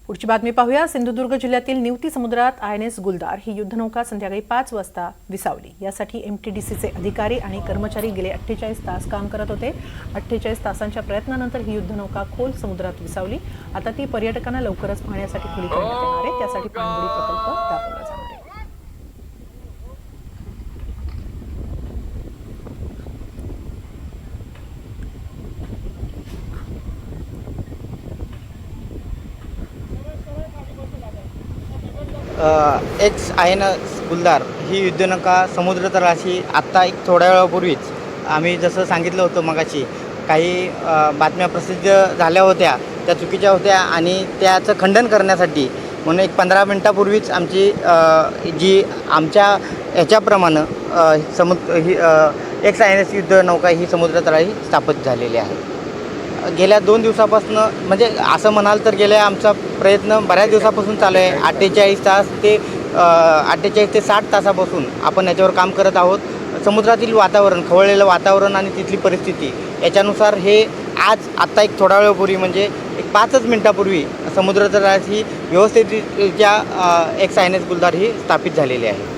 पुढची बातमी पाहूया। सिंधुदुर्ग जिल्ह्यातील निवती समुद्रात INS गुलदार ही युद्धनौका संध्याकाळी 5 वाजता विसावली। यासाठी MTDCचे अधिकारी आणि कर्मचारी गेले 48 तास काम करत होते। 48 तासांच्या प्रयत्नानंतर ही युद्धनौका खोल समुद्रात विसावली। आता ती पर्यटकांना लवकरच पाहण्यासाठी खुली करण्यात येणार आहे। त्यासाठी पाणबुडी प्रकल्प राबवला जाणार आहे। INS गुलदार ही युद्धनौका समुद्रतळाशी आत्ता एक थोड्या वेळापूर्वीच आम्ही जसं सांगितलं होतं मगाशी काही बातम्या प्रसिद्ध झाल्या होत्या, त्या चुकीच्या होत्या आणि त्याचं खंडन करण्यासाठी म्हणून एक 15 मिनटापूर्वीच आमची जी आमच्या ह्याच्याप्रमाणे ही INS युद्धनौका ही समुद्रतळाशी स्थापित झालेली आहे। गेल्या 2 दिवसापासून म्हणजे असं म्हणाल तर गेल्या आमचा प्रयत्न बऱ्याच दिवसापासून चालू आहे। 48 ते 60 तासापासून आपण याच्यावर काम करत आहोत। समुद्रातील वातावरण, खवळलेलं वातावरण आणि तिथली परिस्थिती याच्यानुसार हे आत्ता एक थोडा वेळापूर्वी म्हणजे एक 5च मिनटापूर्वी समुद्रतळाशी व्यवस्थितरित्या INS गुलदार ही स्थापित झालेली आहे।